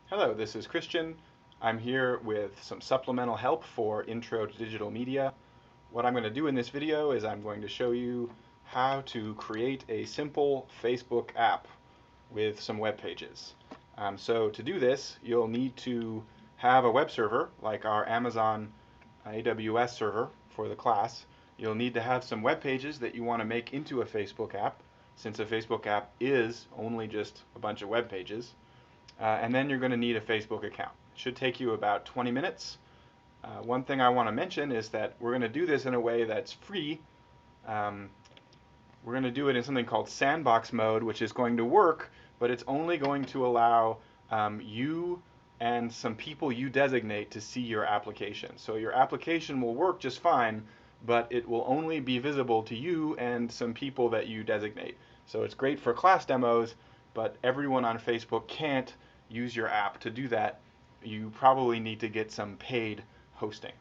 Hello, this is Christian. I'm here with some supplemental help for Intro to Digital Media. What I'm going to do in this video is I'm going to show you how to create a simple Facebook app with some web pages. So to do this, you'll need to have a web server like our Amazon AWS server for the class. You'll need to have some web pages that you want to make into a Facebook app, since a Facebook app is only just a bunch of web pages. And then you're going to need a Facebook account. It should take you about 20 minutes. One thing I want to mention is that we're going to do this in a way that's free. We're going to do it in something called sandbox mode, which is going to work, but it's only going to allow you and some people you designate to see your application. So your application will work just fine, but it will only be visible to you and some people that you designate. So it's great for class demos, but everyone on Facebook can't use your app. To do that, you probably need to get some paid hosting.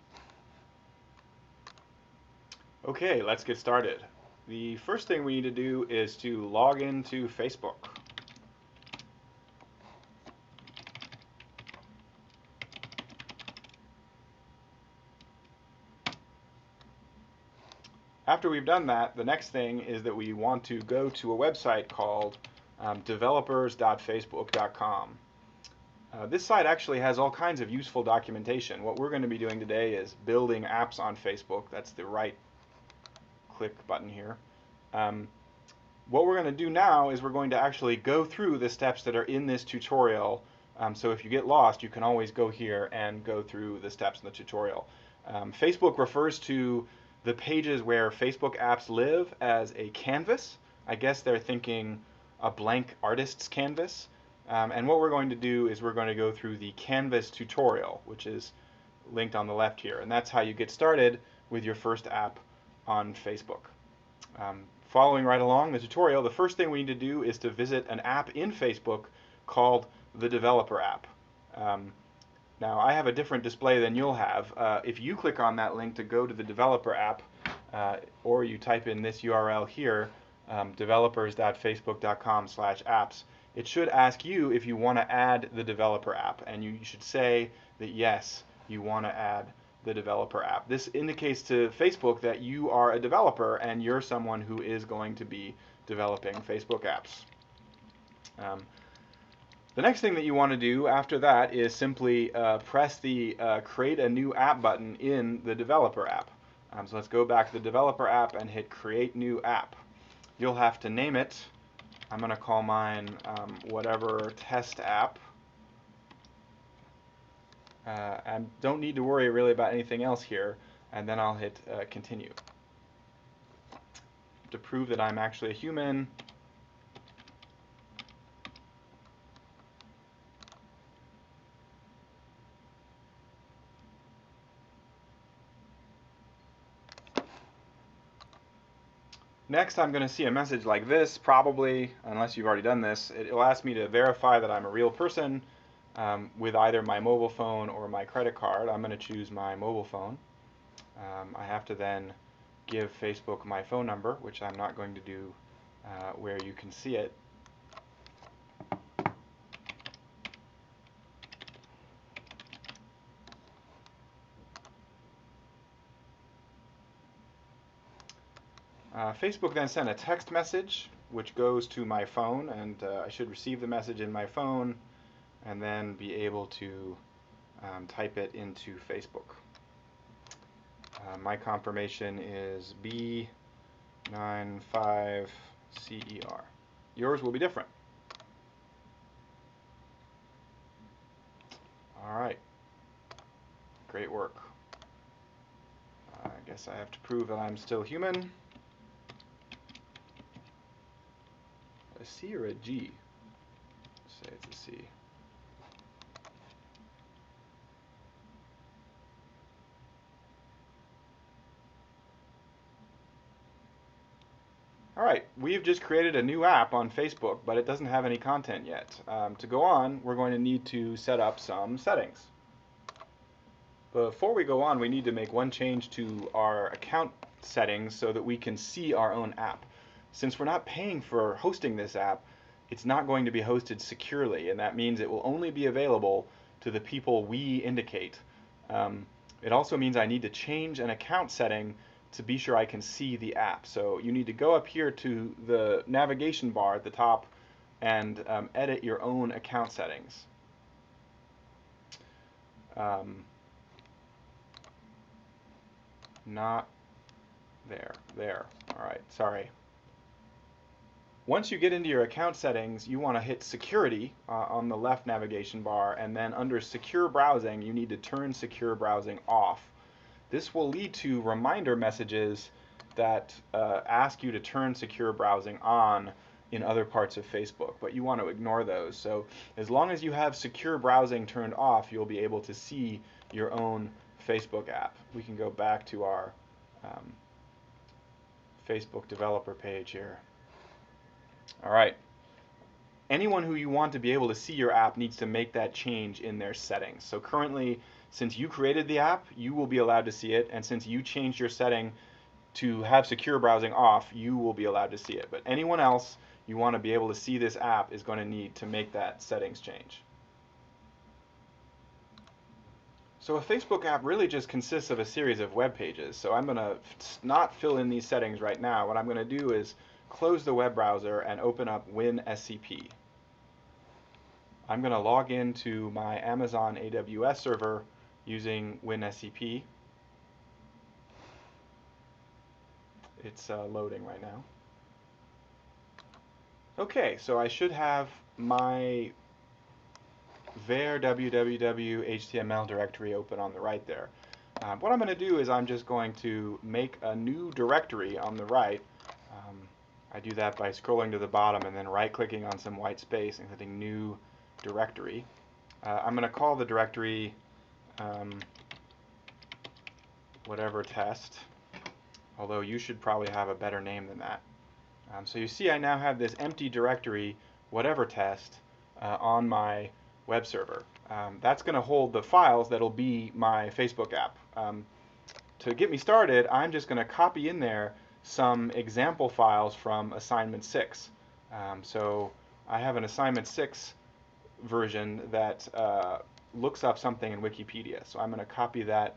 Okay, let's get started. The first thing we need to do is to log into Facebook. After we've done that, the next thing is that we want to go to a website called developers.facebook.com. This site actually has all kinds of useful documentation. What we're going to be doing today is building apps on Facebook. That's the right click button here. What we're going to do now is we're going to actually go through the steps that are in this tutorial. So if you get lost, you can always go here and go through the steps in the tutorial. Facebook refers to the pages where Facebook apps live as a canvas. I guess they're thinking a blank artist's canvas. And what we're going to do is we're going to go through the Canvas tutorial, which is linked on the left here. And that's how you get started with your first app on Facebook. Following right along the tutorial, the first thing we need to do is to visit an app in Facebook called the Developer app. Now, I have a different display than you'll have. If you click on that link to go to the Developer app, or you type in this URL here, developers.facebook.com/apps, it should ask you if you want to add the Developer app, and you should say that yes, you want to add the Developer app. This indicates to Facebook that you are a developer and you're someone who is going to be developing Facebook apps. The next thing that you want to do after that is simply press the Create a New App button in the Developer app. So let's go back to the Developer app and hit Create New App. You'll have to name it. I'm going to call mine whatever test app. And don't need to worry really about anything else here. And then I'll hit Continue. To prove that I'm actually a human, next, I'm going to see a message like this, probably, unless you've already done this. It'll ask me to verify that I'm a real person with either my mobile phone or my credit card. I'm going to choose my mobile phone. I have to then give Facebook my phone number, which I'm not going to do where you can see it. Facebook then sent a text message which goes to my phone, and I should receive the message in my phone and then be able to type it into Facebook. My confirmation is B95CER. Yours will be different. All right. Great work. I guess I have to prove that I'm still human. A C or a G? Say it's a C. All right, we've just created a new app on Facebook, but it doesn't have any content yet. To go on, we're going to need to set up some settings. Before we go on, we need to make one change to our account settings so that we can see our own app. Since we're not paying for hosting this app, it's not going to be hosted securely, and that means it will only be available to the people we indicate. It also means I need to change an account setting to be sure I can see the app. So you need to go up here to the navigation bar at the top and edit your own account settings. Not there. All right, sorry. Once you get into your account settings, you want to hit security on the left navigation bar, and then under secure browsing, you need to turn secure browsing off. This will lead to reminder messages that ask you to turn secure browsing on in other parts of Facebook, but you want to ignore those. So as long as you have secure browsing turned off, you'll be able to see your own Facebook app. We can go back to our Facebook developer page here. All right. Anyone who you want to be able to see your app needs to make that change in their settings. So currently, since you created the app, you will be allowed to see it, and since you changed your setting to have secure browsing off, you will be allowed to see it. But anyone else you want to be able to see this app is going to need to make that settings change. So a Facebook app really just consists of a series of web pages. So I'm going to not fill in these settings right now. What I'm going to do is close the web browser and open up WinSCP. I'm going to log into my Amazon AWS server using WinSCP. It's loading right now. Okay, so I should have my var www HTML directory open on the right there. What I'm going to do is I'm just going to make a new directory on the right. I do that by scrolling to the bottom and then right-clicking on some white space and hitting New Directory. I'm going to call the directory whatever test, although you should probably have a better name than that. So you see I now have this empty directory, whatever test, on my web server. That's going to hold the files that'll be my Facebook app. To get me started, I'm just going to copy in there some example files from assignment 6. So I have an assignment 6 version that looks up something in Wikipedia. So I'm going to copy that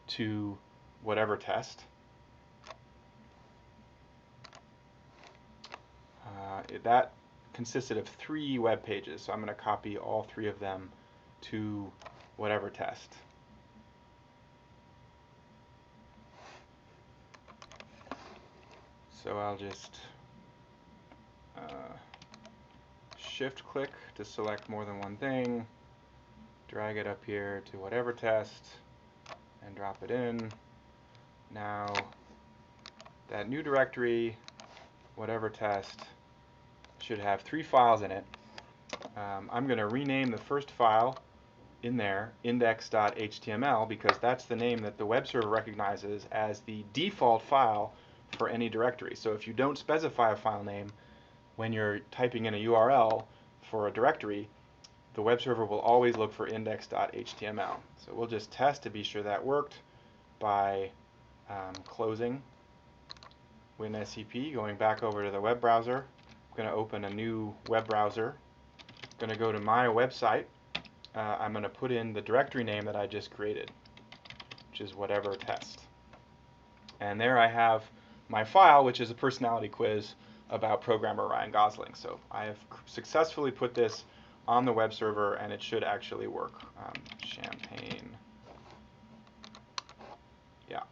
to whatever test. That consisted of 3 web pages, so I'm going to copy all 3 of them to whatever test. So I'll just shift-click to select more than one thing, drag it up here to whatever test, and drop it in. Now, that new directory, whatever test, should have 3 files in it. I'm going to rename the first file in there index.html because that's the name that the web server recognizes as the default file for any directory. So if you don't specify a file name when you're typing in a URL for a directory, the web server will always look for index.html. So we'll just test to be sure that worked by closing WinSCP, going back over to the web browser. I'm going to open a new web browser. I'm going to go to my website. I'm going to put in the directory name that I just created, which is whatever test. And there I have my file, which is a personality quiz about programmer Ryan Gosling. So I have successfully put this on the web server, and it should actually work. Champagne. Yeah.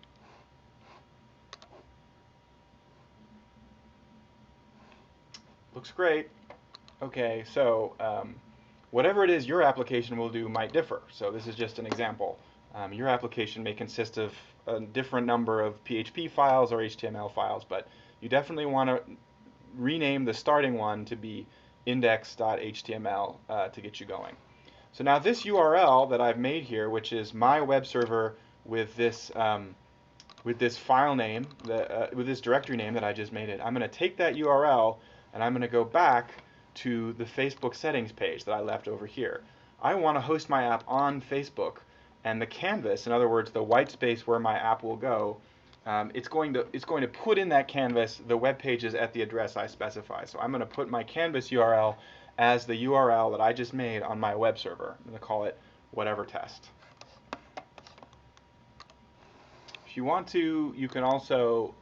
Looks great. Okay, so whatever it is your application will do might differ. So this is just an example. Your application may consist of a different number of PHP files or HTML files, but you definitely want to rename the starting one to be index.html to get you going. So now this URL that I've made here, which is my web server with this file name, with this directory name that I just made it, I'm going to take that URL and I'm going to go back to the Facebook settings page that I left over here. I want to host my app on Facebook, and the canvas, in other words, the white space where my app will go, it's going to put in that canvas the web pages at the address I specify. So I'm going to put my canvas URL as the URL that I just made on my web server. I'm going to call it whatever test. If you want to, you can also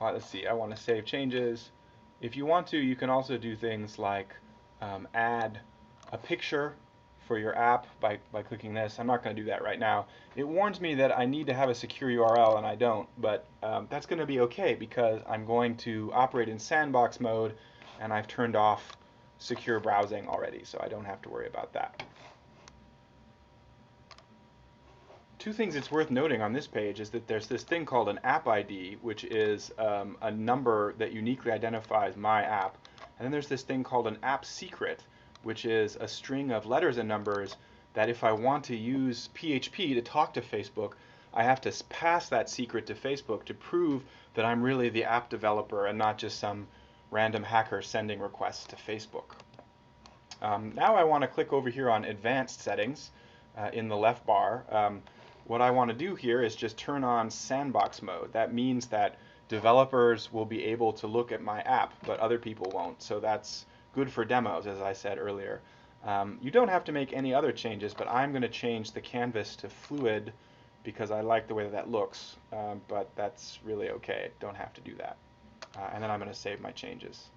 let's see, I want to save changes. If you want to, you can also do things like add a picture for your app by clicking this. I'm not going to do that right now. It warns me that I need to have a secure URL, and I don't, but that's going to be okay because I'm going to operate in sandbox mode, and I've turned off secure browsing already, so I don't have to worry about that. Two things it's worth noting on this page is that there's this thing called an app ID, which is a number that uniquely identifies my app. And then there's this thing called an app secret, which is a string of letters and numbers that if I want to use PHP to talk to Facebook, I have to pass that secret to Facebook to prove that I'm really the app developer and not just some random hacker sending requests to Facebook. Now I want to click over here on Advanced Settings in the left bar. What I want to do here is just turn on sandbox mode. That means that developers will be able to look at my app, but other people won't. So that's good for demos, as I said earlier. You don't have to make any other changes, but I'm going to change the canvas to fluid because I like the way that looks, but that's really okay. Don't have to do that. And then I'm going to save my changes.